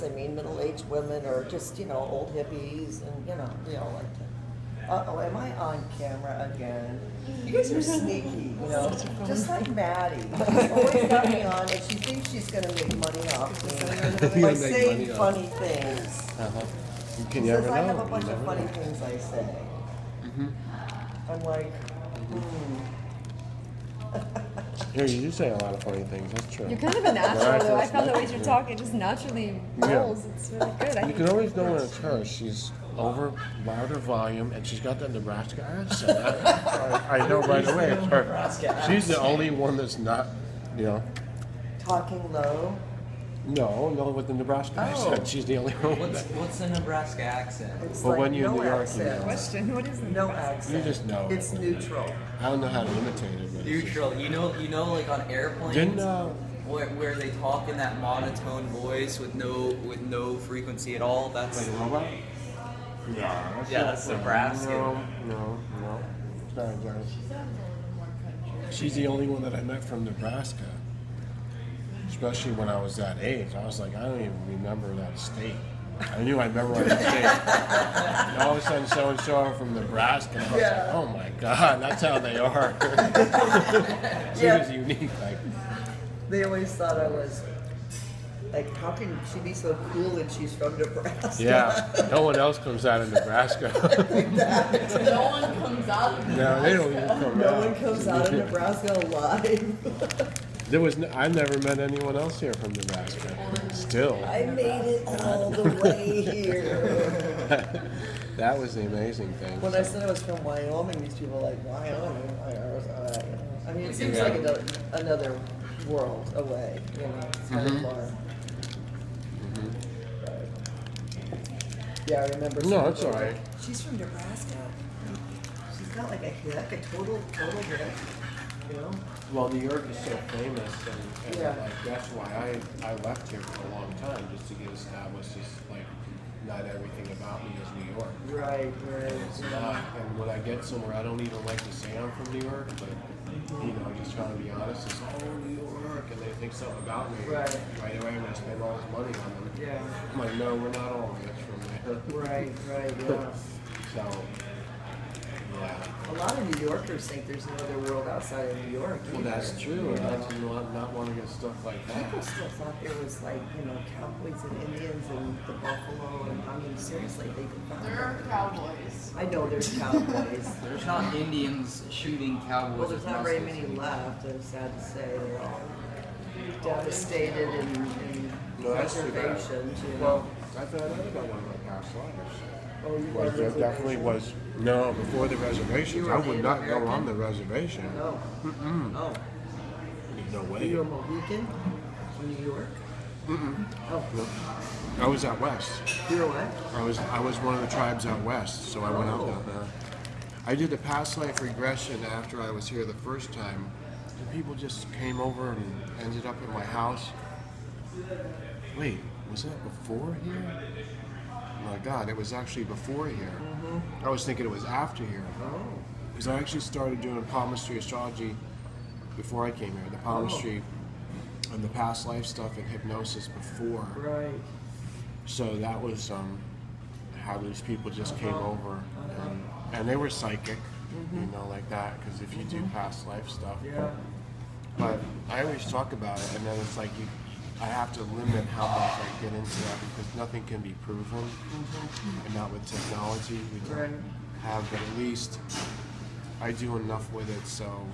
I mean, middle-aged women or just, old hippies, and, we all like to. Uh-oh, am I on camera again? You guys are sneaky, just like Maddie. She's always got me on, and she thinks she's going to make money off me by saying funny things. You She says I have a bunch of funny things I say. I'm like, Yeah, you do say a lot of funny things. That's true. You're kind of a natural, though. I found the way you're talking just naturally rolls. Yeah. It's really good. You can always know when it's her. She's over louder volume, and she's got that Nebraska accent. I know right away it's her. She's the only one that's not, talking low. No, with the Nebraska accent. She's the only one. What's the Nebraska accent? It's But like when you're in no New York, accent. Question. What is it? No accent. You just know. It's neutral. I don't know how to imitate it. But Neutral. You know, like on airplanes, where they talk in that monotone voice with no frequency at all. That's like a robot? yeah, that's Nebraska. No. Sorry. She's the only one that I met from Nebraska. Especially when I was that age. I was like, I don't even remember that state. I knew I memorized the state. And all of a sudden, so-and-so from Nebraska. I was like, oh my God, that's how they are. She was unique. They always thought I was, like, how can she be so cool and she's from Nebraska? Yeah, no one else comes out of Nebraska. No one comes out of Nebraska. No, they don't even come out. No one comes out of Nebraska alive. I've never met anyone else here from Nebraska. Still. I made it all the way here. That was the amazing thing. When I said I was from Wyoming, these people were like, Wyoming? I mean, it seems like another world away, it's kind of far. Yeah, I remember. No, it's all right. She's from Nebraska. She's got like a hick, a total hick, Well, New York is so famous, and Yeah. that's why I left here for a long time, just to get established. Just like not everything about me is New York. Right. It's not. And when I get somewhere, I don't even like to say I'm from New York, but just trying to be honest. It's New York, and they think something about me. Right away, I'm gonna spend all this money on them. Yeah. I'm like, no, we're not all rich from there. Right. Yeah. So. Yeah. A lot of New Yorkers think there's no other world outside of New York. Well, that's true. And I do not want to get stuff like that. People still thought there was cowboys and Indians and the buffalo, and I mean seriously, they did There are cowboys. I know there's cowboys. There's not Indians shooting cowboys. Well, there's not very many left. I'm sad to say they're all devastated in reservations. Well, I found out about one of my past lives. Oh, you Was there definitely was no before the reservations. I would not go on the reservation. No. Oh. No way. You're a Mohican from New York? Oh. I was out west. You're what? I was one of the tribes out west, so I went out there. I did a past life regression after I was here the first time. And people just came over and ended up in my house. Wait, was that before here? Oh my God, it was actually before here. I was thinking it was after here. Because I actually started doing palmistry astrology before I came here. The palmistry and the past life stuff and hypnosis before. Right. So that was how these people just came over. And they were psychic, like that, because if you do past life stuff. Yeah. But I always talk about it, and then it's like I have to limit how much I get into that because nothing can be proven, and not with technology. We don't have, but at least I do enough with it so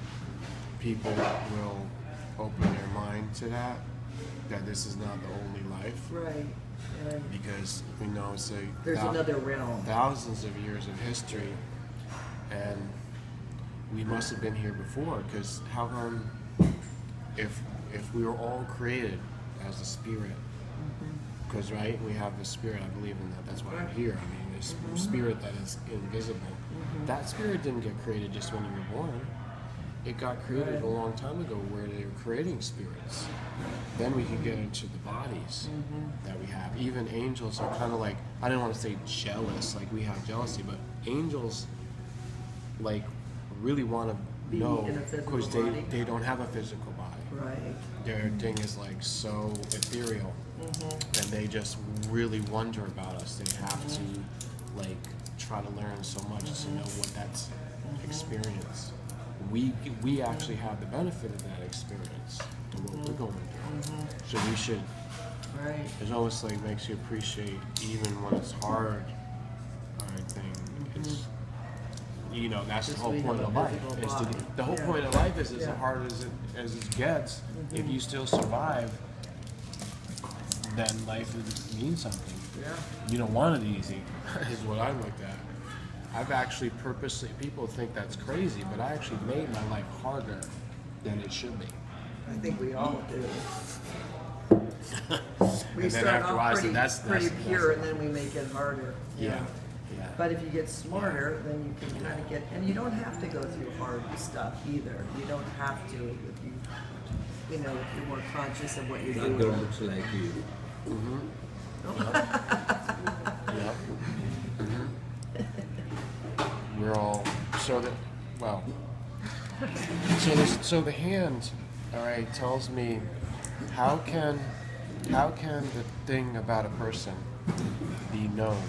people will open their mind to that this is not the only life. Right. Because we know it's there's another realm. Thousands of years of history, and we must have been here before. Because how come if we were all created as a spirit? Because we have the spirit. I believe in that. That's why I'm here. I mean, this spirit that is invisible. That spirit didn't get created just when you were born. It got created a long time ago where they were creating spirits. Then we can get into the bodies that we have. Even angels are kind of like, I don't want to say jealous, like we have jealousy, but angels really want to know because they don't have a physical body. Right. Their thing is so ethereal. and they just really wonder about us. They have to like try to learn so much to know what that's experience. We actually have the benefit of that experience to what we're going through. So we should. Right. It's almost like makes you appreciate even when it's hard. I think it's that's the whole point of life. The whole point of life is as hard as it gets. If you still survive, then life means something. Yeah. You don't want it easy, is what I looked at. I've actually purposely, people think that's crazy, but I actually made my life harder than it should be. I think we all do. We And then start after a off while, pretty, that's pure, and then we make it harder. Yeah. But if you get smarter, then you can kind of get, and you don't have to go through hard stuff either. You don't have to if if you're more conscious of what you're That doing. girl looks like you. Yep. We're all so the hand, all right, tells me how can the thing about a person be known?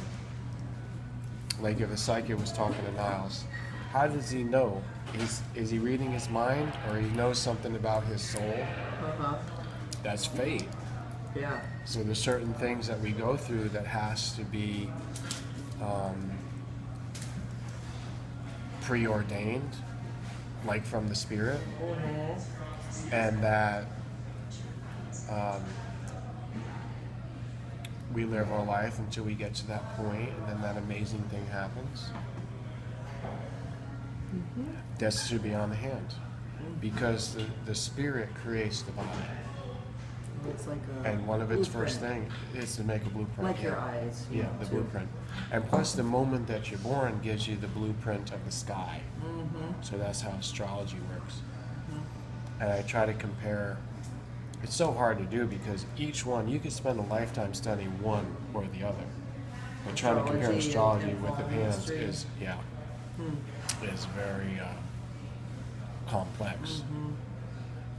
Like if a psychic was talking to Niles, how does he know? Is he reading his mind, or he knows something about his soul? That's fate. Yeah. So there's certain things that we go through that has to be preordained, like from the spirit, and that we live our life until we get to that point, and then that amazing thing happens. This should be on the hand, because the spirit creates the body. It's like a And one of its blueprint. first thing is to make a blueprint. Like your eyes. Yeah, the too. blueprint. And plus the moment that you're born gives you the blueprint of the sky. So that's how astrology works. And I try to compare, it's so hard to do because each one, you could spend a lifetime studying one or the other. But trying to compare Astrology astrology and with the hands palmistry. is, is very complex.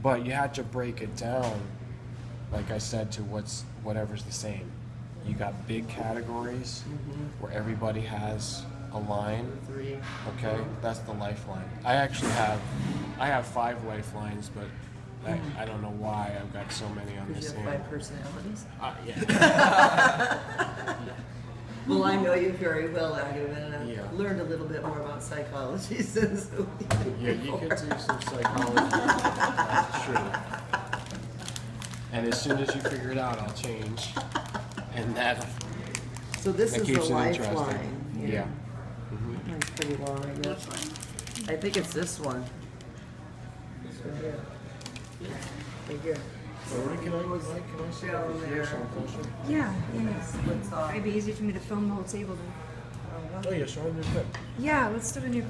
But you had to break it down, like I said, to whatever's the same. You got big categories where everybody has a line. 3. Okay, that's the lifeline. I have 5 lifelines, but I don't know why I've got so many on Because this you have hand. 5 personalities. Yeah. Well, I know you very well, Adam, and I've Yeah. learned a little bit more about psychology since we Yeah, you could do some psychology. That's true. And as soon as you figure it out, I'll change. And that So this that is keeps the it interesting. lifeline. Yeah. It's pretty long, I guess. I think it's this one. This one here. Right here. Can I see Down that there. closer? Yeah, yes. Splits off. It'd be easier for me to film the whole table then. Oh yeah, show them your clip. Yeah, let's do a new clip.